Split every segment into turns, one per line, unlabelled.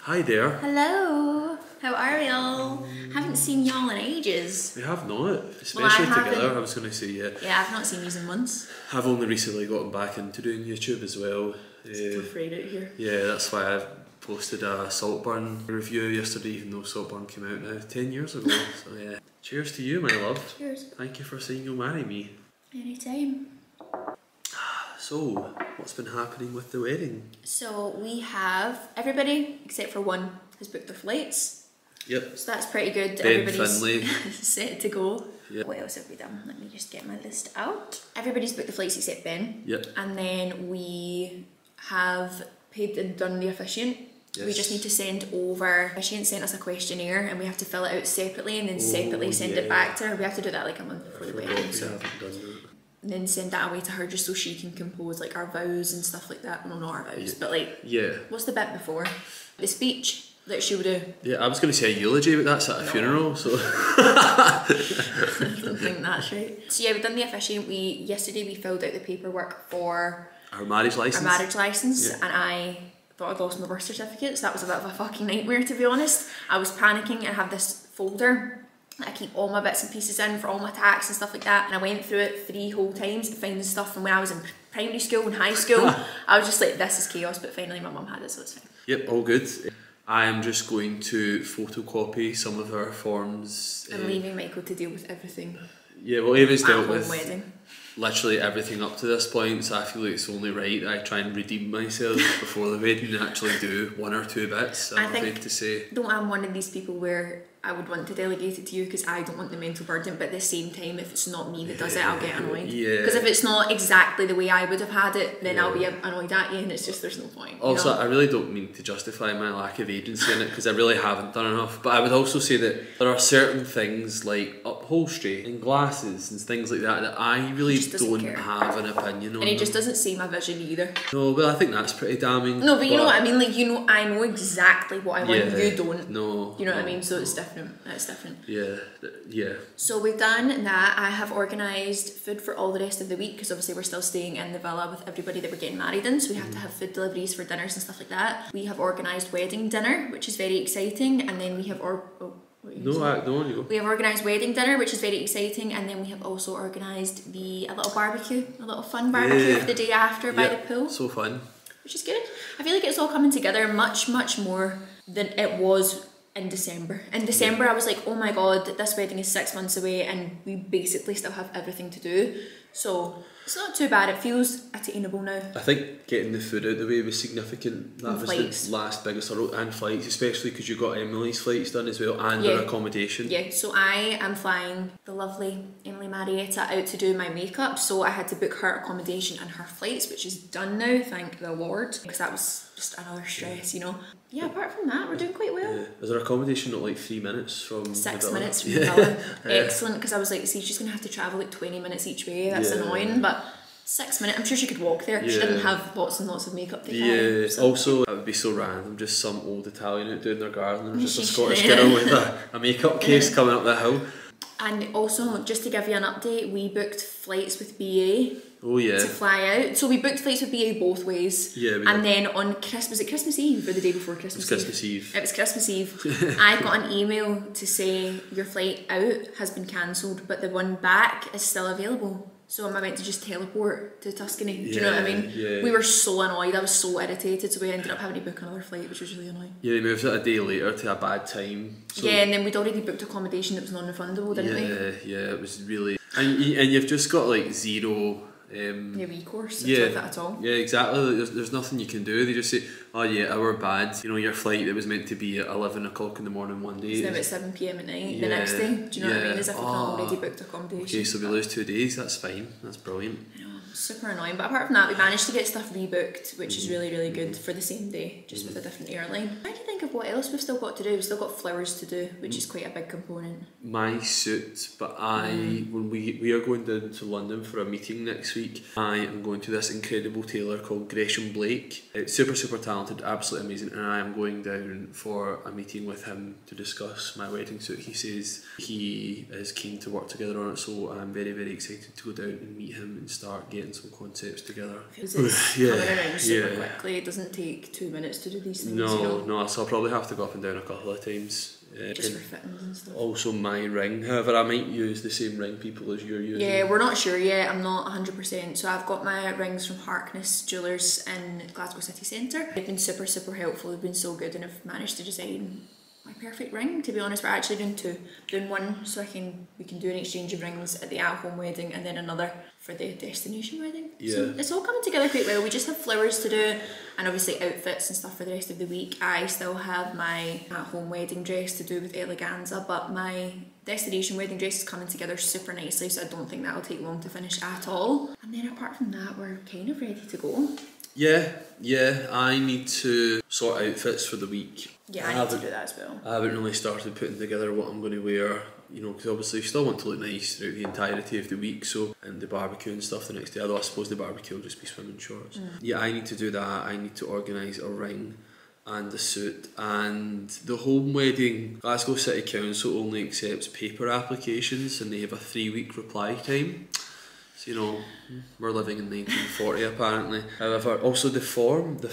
Hi there.
Hello. How are y'all? Haven't seen y'all in ages.
We have not, especially together. I was going to say, yeah.
Yeah, I've not seen you in months.
I've only recently gotten back into doing YouTube as well.
It's afraid out here.
Yeah, that's why I posted a Saltburn review yesterday, even though Saltburn came out now 10 years ago. So yeah. Cheers to you, my love.
Cheers.
Thank you for saying you'll marry me.
Anytime.
So, what's been happening with the wedding?
So we have everybody except for one has booked their flights.
Yep.
So that's pretty good.
Ben
Everybody's
Finlay.
set to go.
Yep.
What else have we done? Let me just get my list out. Everybody's booked the flights except Ben.
Yep.
And then we have paid and done the officiant.
Yes.
We just need to send over. Officiant sent us a questionnaire and we have to fill it out separately and then separately send it back to her. We have to do that like a month before the wedding. So.
Haven't done that.
And then send that away to her just so she can compose like our vows and stuff like that. Well, not our vows, but like, what's the bit before? The speech that she would do.
Yeah, I was going to say a eulogy, but that's at a funeral, so.
I don't think that's right. So yeah, we've done the officiant. Yesterday we filled out the paperwork for
our marriage license.
Yeah. And I thought I'd lost my birth certificate, so that was a bit of a fucking nightmare, to be honest. I was panicking. I have this folder I keep all my bits and pieces in for all my tax and stuff like that, and I went through it 3 whole times to find the stuff from when I was in primary school and high school. I was just like, this is chaos, but finally my mum had it, so it's fine.
Yep, all good. I am just going to photocopy some of our forms.
I'm leaving Michael to deal with everything.
Yeah, well, Ava's dealt with
wedding.
Literally everything up to this point, so I feel like it's only right I try and redeem myself before the wedding and actually do 1 or 2 bits. I'm afraid to say. I'm
one of these people where I would want to delegate it to you because I don't want the mental burden, but at the same time, if it's not me that does it, I'll get annoyed.
Yeah.
Because if it's not exactly the way I would have had it, then I'll be annoyed at you, and it's just, there's no point.
Also,
you know?
I really don't mean to justify my lack of agency in it because I really haven't done enough, but I would also say that there are certain things like upholstery and glasses and things like that I really don't have an opinion on.
And he just doesn't see my vision either.
No, well, I think that's pretty damning.
No, but you know what I mean? Like, you know, I know exactly what I want, you don't.
No.
You know what I mean? So it's different. It's different.
Yeah.
So we've done that. I have organised food for all the rest of the week because obviously we're still staying in the villa with everybody that we're getting married in, so we have to have food deliveries for dinners and stuff like that. We have organised wedding dinner, which is very exciting, and then we have we have organised wedding dinner, which is very exciting, and then we have also organised a little fun barbecue for the day after by the pool.
So fun.
Which is good. I feel like it's all coming together much more than it was in December. In December I was like, oh my god, this wedding is 6 months away and we basically still have everything to do. So it's not too bad, it feels attainable now.
I think getting the food out of the way was significant. That was the last biggest hurdle, and flights, especially because you got Emily's flights done as well, and her accommodation. Yeah,
so I am flying the lovely Emily Marietta out to do my makeup, so I had to book her accommodation and her flights, which is done now, thank the Lord, because that was just another stress, you know. Yeah, apart from that, we're doing quite well. Yeah.
Is our accommodation not like 3 minutes from
6 minutes from the villa? Excellent, because I was like, see, she's going to have to travel like 20 minutes each way, that's annoying, but 6 minutes, I'm sure she could walk there. She didn't have lots and lots of makeup to carry.
Yeah, so. Also, it would be so random, just some old Italian out doing their garden and just a Scottish girl with a makeup case coming up the hill. And
also, just to give you an update, we booked flights with BA.
Oh yeah.
To fly out. So we booked flights with BA both ways.
Yeah,
and then on Christmas Eve or the day before Christmas Eve? It was Christmas Eve. I got an email to say your flight out has been cancelled, but the one back is still available. So am I meant to just teleport to Tuscany? Do you know what I mean? Yeah. We were so annoyed, I was so irritated, so we ended up having to book another flight, which was really annoying.
Yeah, they moved it a day later to a bad time. So
yeah, and then we'd already booked accommodation that was non-refundable, didn't we?
Yeah, it was really... And you've just got like zero...
recourse at all.
Yeah, exactly. There's nothing you can do. They just say, oh yeah, our bad. You know, your flight that was meant to be at 11 o'clock in the morning one day.
It's now at 7 PM at night the next day. Do you know what I mean? As if we've not already booked accommodation.
Okay, so we lose 2 days. That's fine. That's brilliant.
I know, super annoying. But apart from that, we managed to get stuff rebooked, which is really, really good for the same day, just with a different airline. I can think of what else we've still got to do. We've still got flowers to do, which is quite a big component.
My suit, but when we are going down to London for a meeting next week, I am going to this incredible tailor called Gresham Blake. It's super talented, absolutely amazing, and I am going down for a meeting with him to discuss my wedding suit. He says he is keen to work together on it, so I'm very excited to go down and meet him and start getting some concepts together.
Because it's coming around super quickly, it doesn't take 2 minutes to do these things.
No, so I'll probably have to go up and down a couple of times.
Just for fittings and stuff.
Also my ring, however I might use the same ring people as you're using.
Yeah, we're not sure yet, I'm not 100%. So I've got my rings from Harkness Jewellers in Glasgow City Centre. They've been super, super helpful, they've been so good, and I've managed to design my perfect ring. To be honest, we're actually doing two. Doing one so we can do an exchange of rings at the at-home wedding, and then another for the destination wedding.
Yeah.
So it's all coming together quite well. We just have flowers to do, and obviously outfits and stuff for the rest of the week. I still have my at-home wedding dress to do with eleganza, but my destination wedding dress is coming together super nicely, so I don't think that'll take long to finish at all. And then apart from that, we're kind of ready to go.
Yeah, I need to sort outfits for the week.
Yeah, I need to do that as well.
I haven't really started putting together what I'm going to wear, you know, because obviously you still want to look nice throughout the entirety of the week, so, and the barbecue and stuff the next day, although I suppose the barbecue will just be swimming shorts. Yeah, I need to do that. I need to organise a ring and a suit, and the home wedding, Glasgow City Council only accepts paper applications and they have a 3-week reply time. So, you know, we're living in 1940 apparently. However, also the form to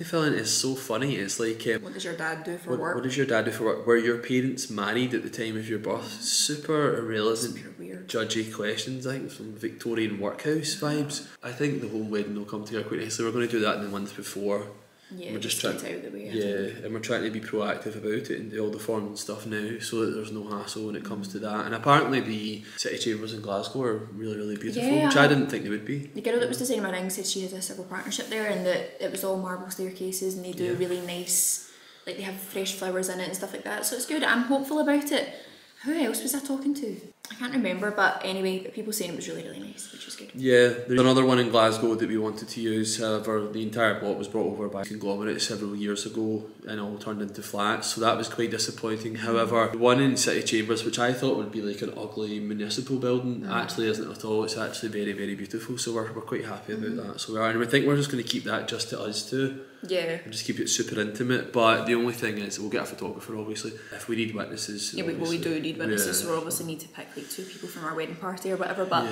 fill in is so funny. It's like,
what does your dad do for work?
What does your dad do for work? Were your parents married at the time of your birth? Super irrelevant,
super weird,
judgy questions, I think, from Victorian workhouse vibes. I think the home wedding will come together quite nicely. We're going to do that in the month before.
Yeah,
we're just
trying
trying
out of the way.
Yeah, and we're trying to be proactive about it and do all the forms and stuff now, so that there's no hassle when it comes to that. And apparently the city chambers in Glasgow are really, really beautiful, which I didn't think they would be.
The girl that was designing my ring said she has a civil partnership there, and that it was all marble staircases, and they do really nice, like they have fresh flowers in it and stuff like that. So it's good. I'm hopeful about it. Who else was I talking to? I can't remember, but anyway, people saying it was really, really nice, which is good.
Yeah, there's another one in Glasgow that we wanted to use, however the entire block was brought over by a conglomerate several years ago and all turned into flats, so that was quite disappointing. However, the one in City Chambers, which I thought would be like an ugly municipal building, actually isn't at all. It's actually very, very beautiful, so we're quite happy about that. So we are, and we think we're just going to keep that just to us two.
Yeah.
And just keep it super intimate, but the only thing is we'll get a photographer obviously if we need witnesses.
Yeah, we do need witnesses, so we obviously need to pick like 2 people from our wedding party or whatever, but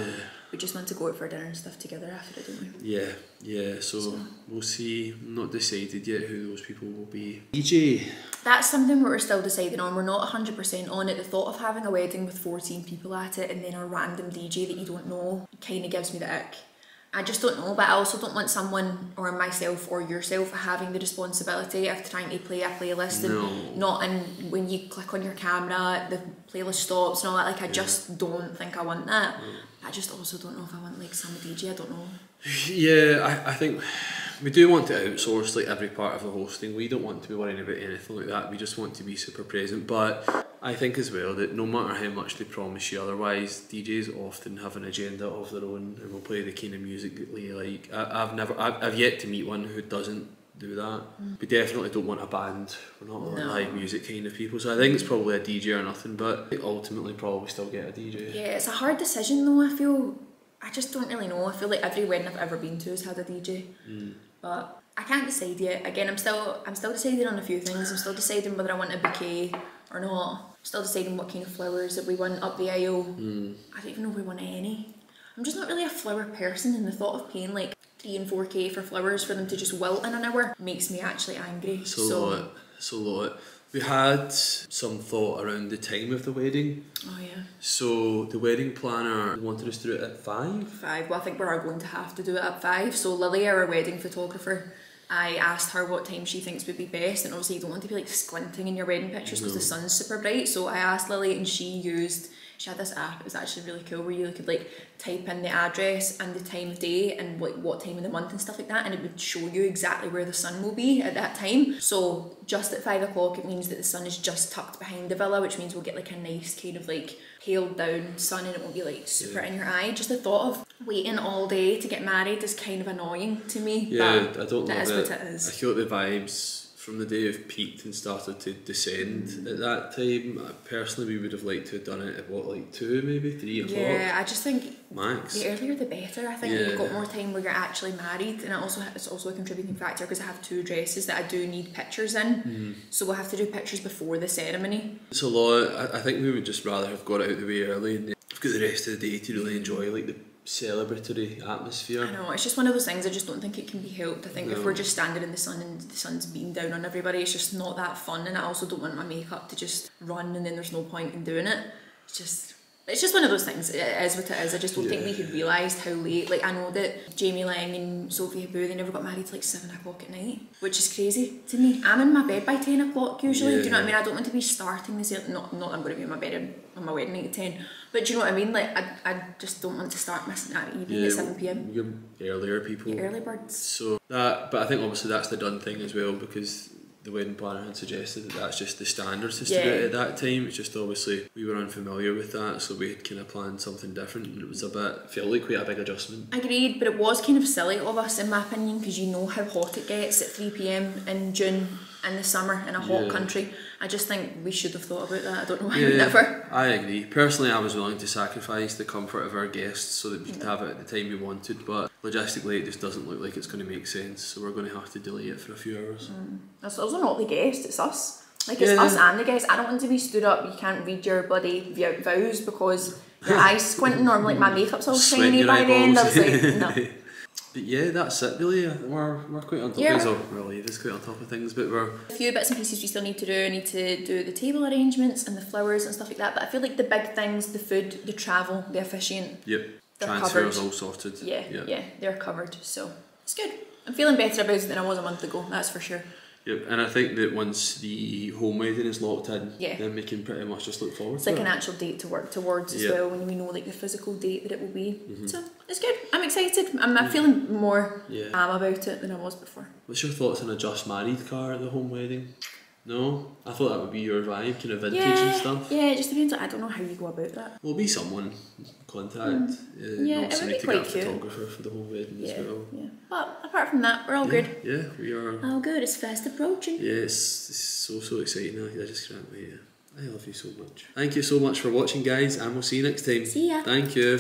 we just want to go out for dinner and stuff together after it, don't we?
Yeah, so we'll see. Not decided yet who those people will be. DJ.
That's something we're still deciding on. We're not 100% on it. The thought of having a wedding with 14 people at it and then a random DJ that you don't know kind of gives me the ick. I just don't know, but I also don't want someone, or myself or yourself, having the responsibility of trying to play a playlist and not in, when you click on your camera, the playlist stops and all that. Like, I just don't think I want that. I just also don't know if I want like some DJ, I don't know.
Yeah, I think we do want to outsource like every part of the hosting. We don't want to be worrying about anything like that. We just want to be super present. But I think as well that no matter how much they promise you otherwise, DJs often have an agenda of their own and will play the kind of music that they like. I've yet to meet one who doesn't do that. We definitely don't want a band. We're not like live music kind of people. So I think it's probably a DJ or nothing, but ultimately probably still get a DJ.
Yeah, it's a hard decision though. I just don't really know. I feel like every wedding I've ever been to has had a DJ. But I can't decide yet. Again, I'm still deciding on a few things. I'm still deciding whether I want a bouquet or not. I'm still deciding what kind of flowers that we want up the aisle. I don't even know if we want any. I'm just not really a flower person, and the thought of paying like 3 and 4k for flowers for them to just wilt in an hour makes me actually angry.
So lot. We had some thought around the time of the wedding.
Oh yeah.
So the wedding planner wanted us to do it at 5?
5. Well, I think we are going to have to do it at 5. So Lily, our wedding photographer, I asked her what time she thinks would be best, and obviously you don't want to be like squinting in your wedding pictures because the sun's super bright. So I asked Lily, and she had this app. It was actually really cool where you could like type in the address and the time of day and like what time of the month and stuff like that, and it would show you exactly where the sun will be at that time. So just at 5 o'clock it means that the sun is just tucked behind the villa, which means we'll get like a nice kind of like paled down sun, and it won't be like super in your eye. Just the thought of waiting all day to get married is kind of annoying to me.
Yeah, but I don't know.
That is what it is.
I feel like the vibes from the day have peaked and started to descend at that time. Personally, we would have liked to have done it at what, like 2, maybe 3 o'clock?
Yeah, I just think
max.
The earlier the better. I think you've got more time where you're actually married, and it's also a contributing factor because I have 2 dresses that I do need pictures in, so we'll have to do pictures before the ceremony.
It's a lot. I think we would just rather have got it out of the way early, and we've got the rest of the day to really enjoy like the celebratory atmosphere.
I know, it's just one of those things, I just don't think it can be helped. I think
No.
if we're just standing in the sun and the sun's beating down on everybody, it's just not that fun, and I also don't want my makeup to just run and then there's no point in doing it. It's just one of those things. It is what it is. I just don't think we had realised how late. Like, I know that Jamie Lang and Sophie Haboo, they never got married till like 7 o'clock at night, which is crazy to me. I'm in my bed by 10 o'clock usually. Do you know what I mean? I don't want to be starting this. Not that I'm going to be in my bed on my wedding night at 10. But do you know what I mean? Like, I just don't want to start missing that evening at 7 p.m.
You're earlier people.
You're early birds.
So that, but I think obviously that's the done thing as well, because the wedding planner had suggested that that's just the standard system at that time. It's just obviously we were unfamiliar with that, so we had kind of planned something different, and it was felt like quite a big adjustment.
Agreed, but it was kind of silly of us in my opinion, because you know how hot it gets at 3 p.m. in June in the summer in a hot country. I just think we should have thought about that. I don't know why we never.
I agree. Personally, I was willing to sacrifice the comfort of our guests so that we could have it at the time we wanted, but logistically it just doesn't look like it's going to make sense, so we're going to have to delay it for a few hours.
It's also not the guest, it's us. Like, it's us and the guests. I don't want to be stood up, you can't read your bloody vows because your eyes squinting, or like my makeup's all shiny by then. I was like, no.
But yeah, that's it really. We're quite on top of quite on top of things, but we're...
A few bits and pieces we still need to do. I need to do the table arrangements and the flowers and stuff like that, but I feel like the big things, the food, the travel, the officiant,
they're
covered.
Transfers all sorted.
Yeah, they're covered, so it's good. I'm feeling better about it than I was a month ago, that's for sure.
Yep, and I think that once the home wedding is locked in, then we can pretty much just look forward to it.
It's like an actual date to work towards as well, when we know like the physical date that it will be. So it's good. I'm excited. I'm feeling more calm about it than I was before.
What's your thoughts on a just married car at the home wedding? No? I thought that would be your vibe, kind of vintage and stuff.
Yeah, it just depends. I don't know how you go about that.
Will be someone contact.
It would be quite cute.
A photographer for the whole wedding as well.
Yeah. But apart from that, we're all good.
Yeah, we are.
All good. It's fast approaching.
Yeah, it's so exciting. I just can't wait. I love you so much. Thank you so much for watching, guys, and we'll see you next time.
See ya.
Thank you.